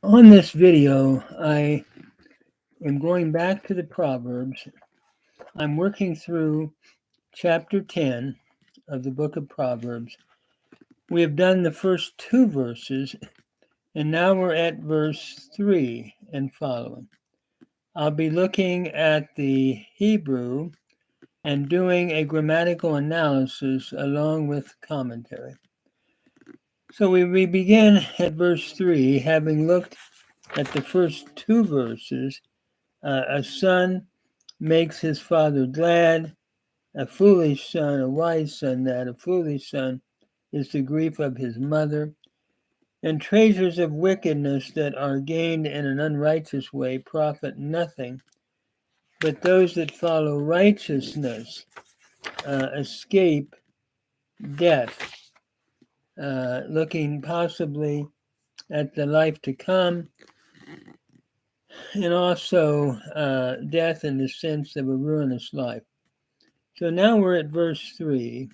On this video, I am going back to the Proverbs. I'm working through chapter 10 of the book of Proverbs. We have done the first two verses, and now we're at verse 3 and following. I'll be looking at the Hebrew and doing a grammatical analysis along with commentary. So we begin at verse 3, having looked at the first two verses. A son makes his father glad, a foolish son, a wise son that, a foolish son is the grief of his mother, and treasures of wickedness that are gained in an unrighteous way profit nothing, but those that follow righteousness escape death, looking possibly at the life to come, and also death in the sense of a ruinous life. So now we're at verse 3.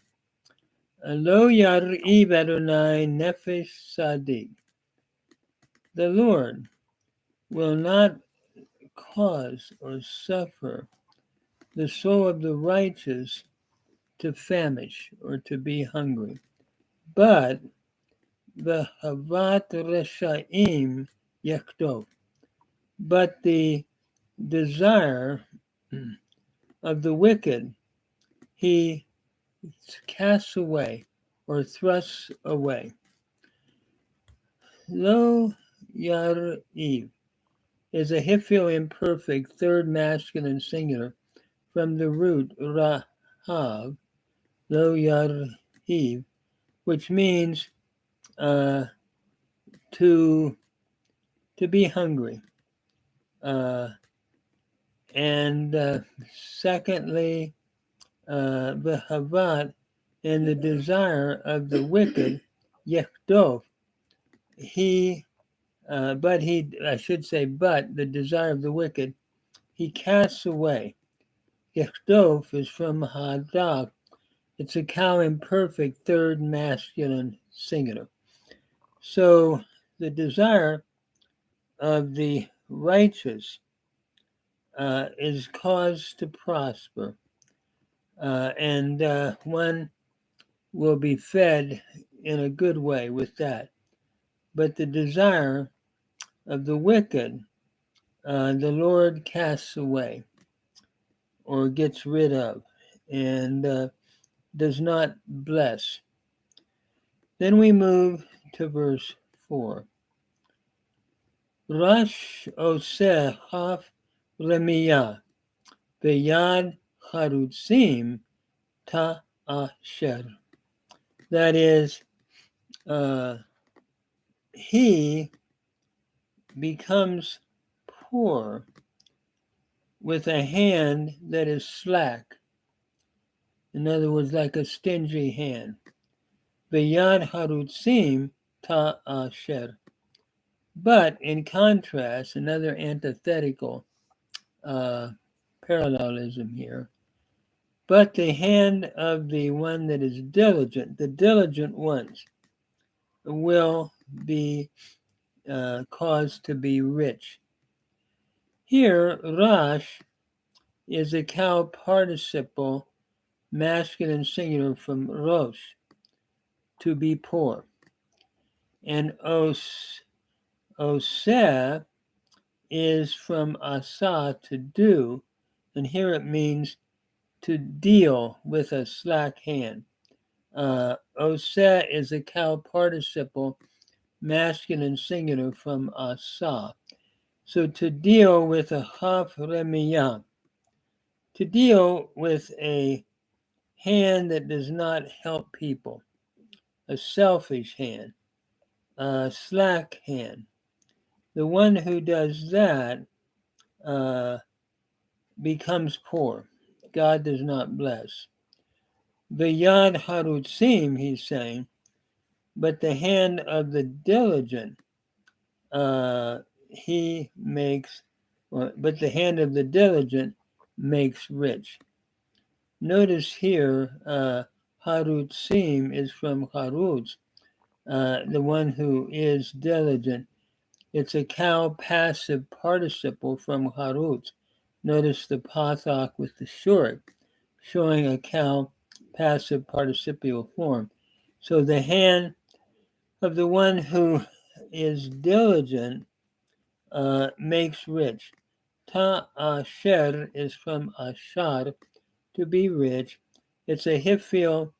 Lo yar'iv Adonai nefesh sadik. The Lord will not cause or suffer the soul of the righteous to famish or to be hungry, but the havat reshaim yakdov. But the desire of the wicked he casts away or thrusts away. Lo yar'iv is a Hiphil imperfect third masculine singular from the root rahav, lo yarhiv, which means to be hungry. And secondly, the havat and the desire of the wicked, yechdov, but the desire of the wicked, he casts away. Yechdov is from hadak. It's a cow imperfect third masculine singular. So the desire of the righteous is caused to prosper, and one will be fed in a good way with that. But the desire of the wicked, the Lord casts away or gets rid of and does not bless. Then we move to verse 4. Rash oseh haf remiyah veyad charutzim ta asher. That is, he becomes poor with a hand that is slack. In other words, like a stingy hand. Veyad harutzim ta asher. But in contrast, another antithetical parallelism here. But the hand of the one that is diligent, the diligent ones, will be caused to be rich. Here, Rash is a cow participle, masculine singular from Rosh, to be poor. And Oseh is from Asa, to do, and here it means to deal with a slack hand. Oseh is a cow participle, masculine singular from Asa. So to deal with a chaf remiyah, to deal with a hand that does not help people, a selfish hand, a slack hand. The one who does that becomes poor. God does not bless. V'yad harutzim, he's saying, but the hand of the diligent, he makes, but the hand of the diligent makes rich. Notice here, harutzim is from harutz, the one who is diligent, It's a cow passive participle from harut. Notice the pathak with the short, showing a cow passive participial form. So the hand of the one who is diligent makes rich. Ta asher is from ashar, to be rich. It's a hifil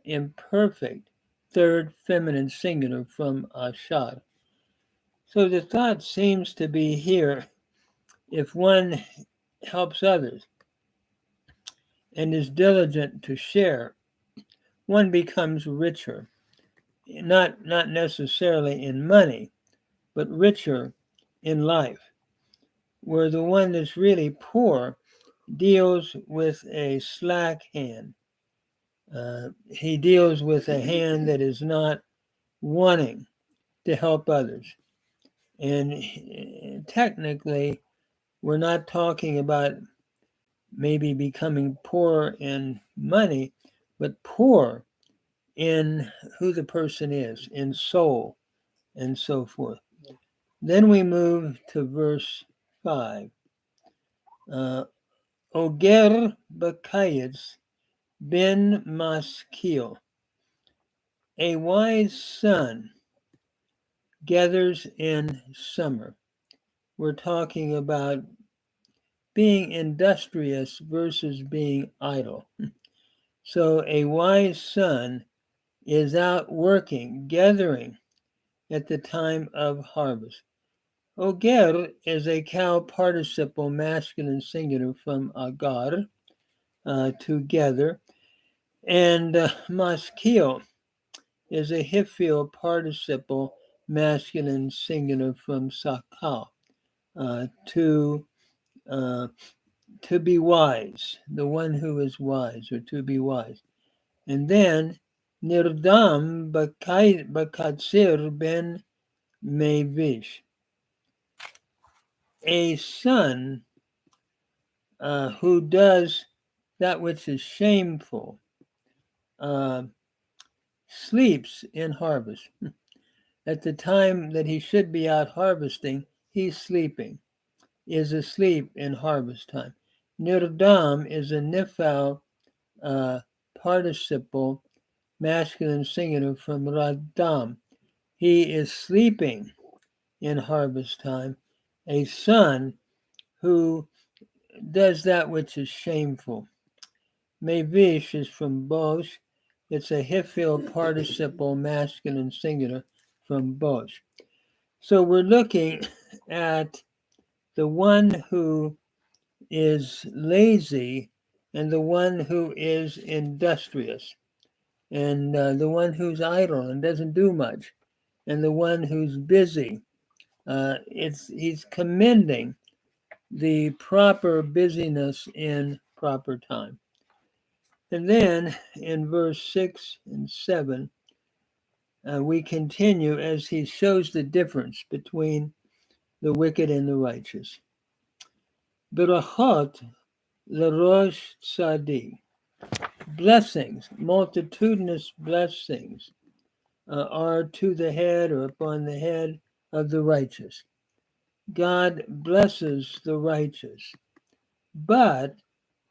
imperfect, third feminine singular from ashar. So the thought seems to be here, if one helps others and is diligent to share, one becomes richer, not necessarily in money, but richer in life, where the one that's really poor deals with a slack hand. He deals with a hand that is not wanting to help others. And technically, we're not talking about maybe becoming poor in money, but poor in who the person is, in soul, and so forth. Then we move to verse 5. Oger Bakayitz ben Maskil, a wise son gathers in summer. We're talking about being industrious versus being idle. So a wise son is out working, gathering at the time of harvest. Oger is a cow participle masculine singular from agar, together, and maskil is a hifil participle masculine singular from sakal, to be wise, the one who is wise, or to be wise. And then nirdam bakatsir ben mevish, a son who does that which is shameful, uh, sleeps in harvest. At the time that he should be out harvesting, he's sleeping, is asleep in harvest time. Nirdam is a nifal participle, masculine singular from radam. He is sleeping in harvest time, a son who does that which is shameful. Mevish is from Bosh. It's a hifil participle, masculine singular from Bosh. So we're looking at the one who is lazy and the one who is industrious, and the one who's idle and doesn't do much, and the one who's busy. He's commending the proper busyness in proper time. And then in verse 6 and 7, we continue as he shows the difference between the wicked and the righteous. Berachot l'rosh tzadi, blessings, multitudinous blessings, are to the head or upon the head of the righteous. God blesses the righteous, but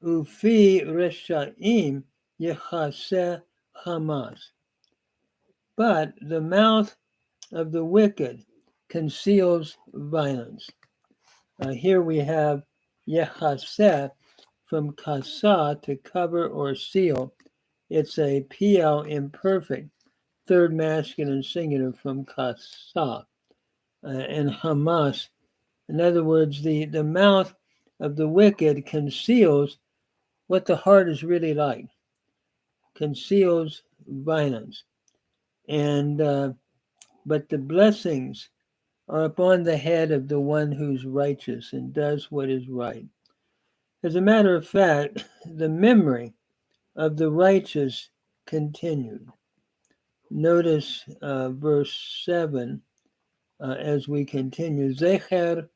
ufi reshaim yechaseh hamas. But the mouth of the wicked conceals violence. Here we have yechaseh from kasa, to cover or seal. It's a PL imperfect, third masculine singular from kasa, and hamas. In other words, the mouth of the wicked conceals what the heart is really like, conceals violence. And but the blessings are upon the head of the one who's righteous and does what is right. As a matter of fact, the memory of the righteous continued. Notice verse 7 as we continue. Zecher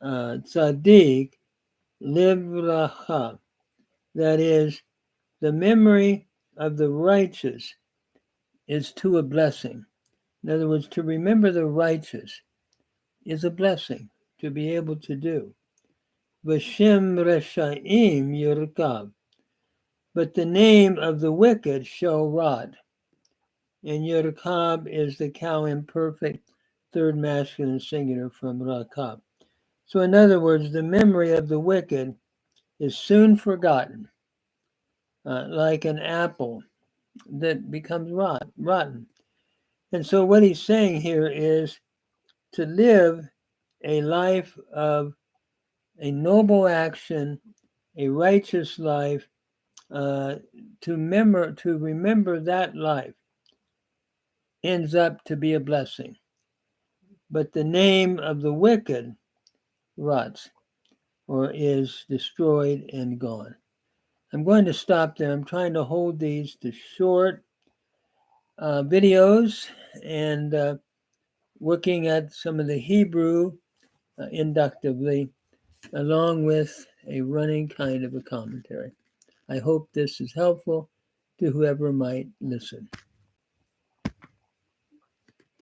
tzaddik livracha. That is, the memory of the righteous is to a blessing. In other words, to remember the righteous is a blessing to be able to do. V'shem reshaim yirkav. But the name of the wicked shall rot. And yirkav is the cow imperfect, third masculine singular from rakab. So in other words, the memory of the wicked is soon forgotten, like an apple that becomes rotten. And so what he's saying here is to live a life of a noble action, a righteous life, to remember that life ends up to be a blessing. But the name of the wicked rots or is destroyed and gone. I'm going to stop there. I'm trying to hold these to short videos and looking at some of the Hebrew inductively, along with a running kind of a commentary. I hope this is helpful to whoever might listen.